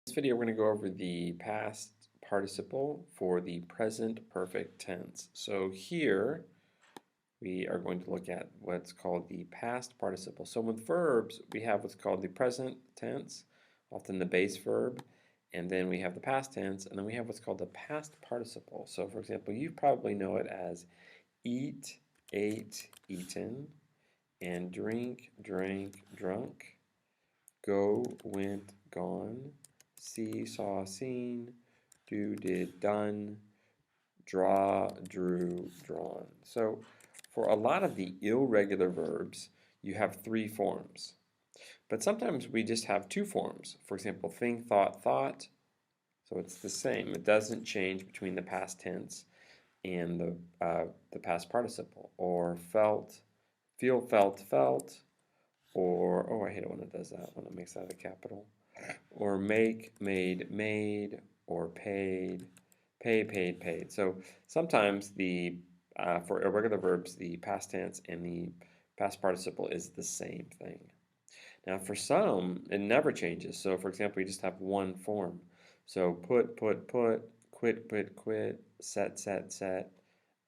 In this video, we're going to go over the past participle for the present perfect tense. So here we are going to look at what's called the past participle. So with verbs, we have what's called the present tense, often the base verb, and then we have the past tense, and then we have what's called the past participle. So for example, you probably know it as eat, ate, eaten, and drink, drank, drunk, go, went, gone, see, saw, seen, do, did, done, draw, drew, drawn. So for a lot of the irregular verbs, you have three forms. But sometimes we just have two forms. For example, think, thought, thought. So it's the same. It doesn't change between the past tense and the past participle. Or felt, feel, felt, felt. Or, oh, I hate it when it does that, when it makes that a capital. Or make, made, made, or paid, pay, paid, paid. So sometimes for irregular verbs, the past tense and the past participle is the same thing. Now for some, it never changes. So for example, you just have one form. So put, quit, quit, quit, set, set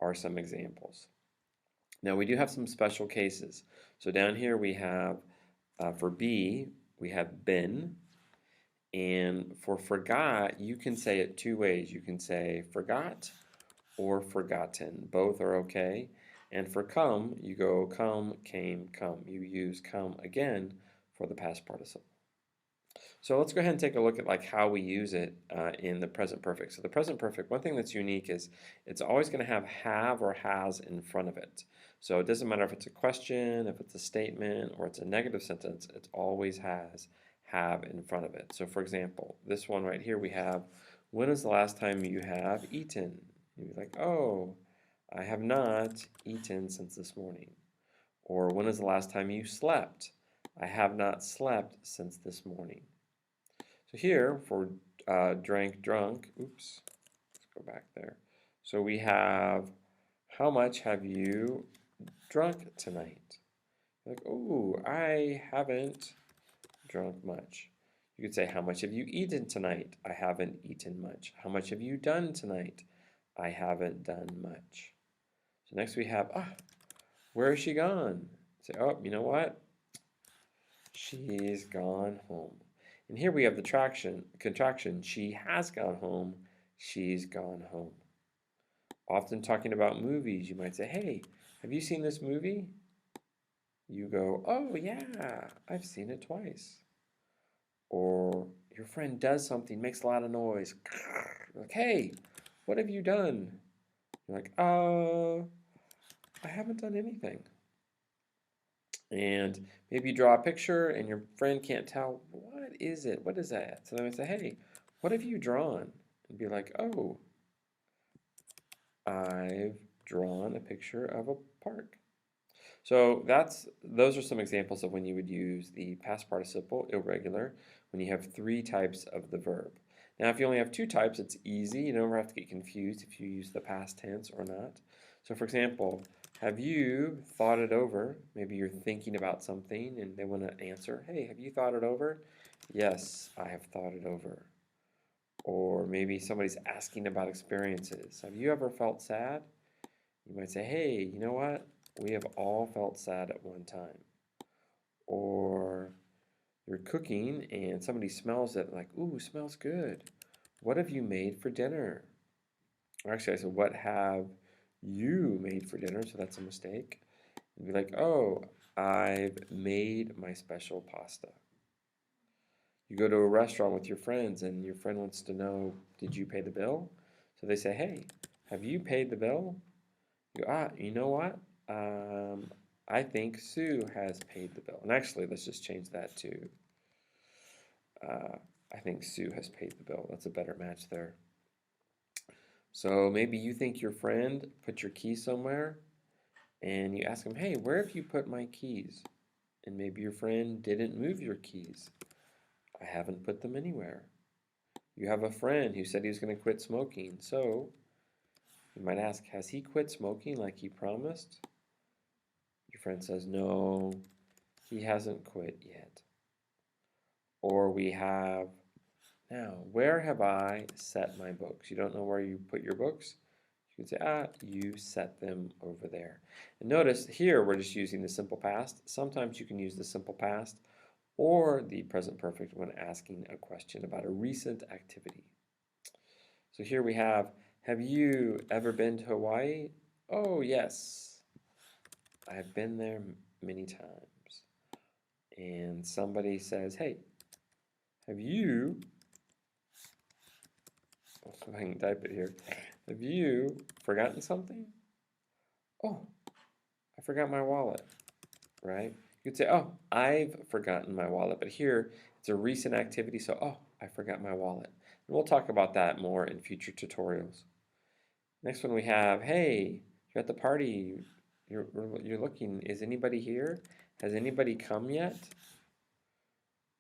are some examples. Now we do have some special cases. So down here we have, for B, we have been. And for forgot, you can say it two ways. You can say forgot or forgotten. Both are okay. And for come, you go come, came, come. You use come again for the past participle. So let's go ahead and take a look at like how we use it in the present perfect. So the present perfect, one thing that's unique is it's always going to have or has in front of it. So it doesn't matter if it's a question, if it's a statement, or it's a negative sentence, it always has have in front of it. So for example, this one right here we have, when is the last time you have eaten? You'd be like, oh, I have not eaten since this morning. Or when is the last time you slept? I have not slept since this morning. So here for drank, drunk, oops, let's go back there. So we have, how much have you drunk tonight? You're like, oh, I haven't drunk much. You could say, how much have you eaten tonight? I haven't eaten much. How much have you done tonight? I haven't done much. So next we have, where has she gone? Say, oh, you know what? She's gone home. And here we have the contraction, she has gone home, she's gone home. Often talking about movies, you might say, hey, have you seen this movie? You go, oh yeah, I've seen it twice. Or your friend does something, makes a lot of noise. You're like, hey, what have you done? You're like, I haven't done anything. And maybe you draw a picture and your friend can't tell, what is it? What is that? So then I say, hey, what have you drawn? And be like, oh, I've drawn a picture of a park. So those are some examples of when you would use the past participle, irregular, when you have three types of the verb. Now, if you only have two types, it's easy. You never have to get confused if you use the past tense or not. So, for example, have you thought it over? Maybe you're thinking about something and they want to answer, hey, have you thought it over? Yes, I have thought it over. Or maybe somebody's asking about experiences. Have you ever felt sad? You might say, hey, you know what? We have all felt sad at one time. Or you're cooking and somebody smells it like, ooh, smells good. What have you made for dinner? Or actually, I said, what have you made for dinner? So that's a mistake. You'd be like, oh, I've made my special pasta. You go to a restaurant with your friends and your friend wants to know, did you pay the bill? So they say, hey, have you paid the bill? You go, you know what? I think Sue has paid the bill. And actually, let's just change that to, I think Sue has paid the bill. That's a better match there. So maybe you think your friend put your keys somewhere and you ask him, hey, where have you put my keys? And maybe your friend didn't move your keys. I haven't put them anywhere. You have a friend who said he was going to quit smoking. So you might ask, has he quit smoking like he promised? Your friend says, no, he hasn't quit yet. Or we have, Now, where have I set my books? You don't know where you put your books? You can say, you set them over there. And notice here we're just using the simple past. Sometimes you can use the simple past or the present perfect when asking a question about a recent activity. So here we have you ever been to Hawaii? Oh, yes. I've been there many times. And somebody says, hey, have you, if I can type it here, have you forgotten something? Oh, I forgot my wallet, right? You could say, oh, I've forgotten my wallet, but here it's a recent activity, so, oh, I forgot my wallet. And we'll talk about that more in future tutorials. Next one we have, hey, you're at the party, you're looking, is anybody here? Has anybody come yet?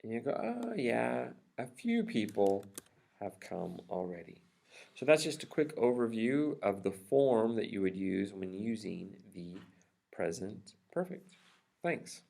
And you go, oh yeah, a few people have come already. So that's just a quick overview of the form that you would use when using the present perfect. Thanks.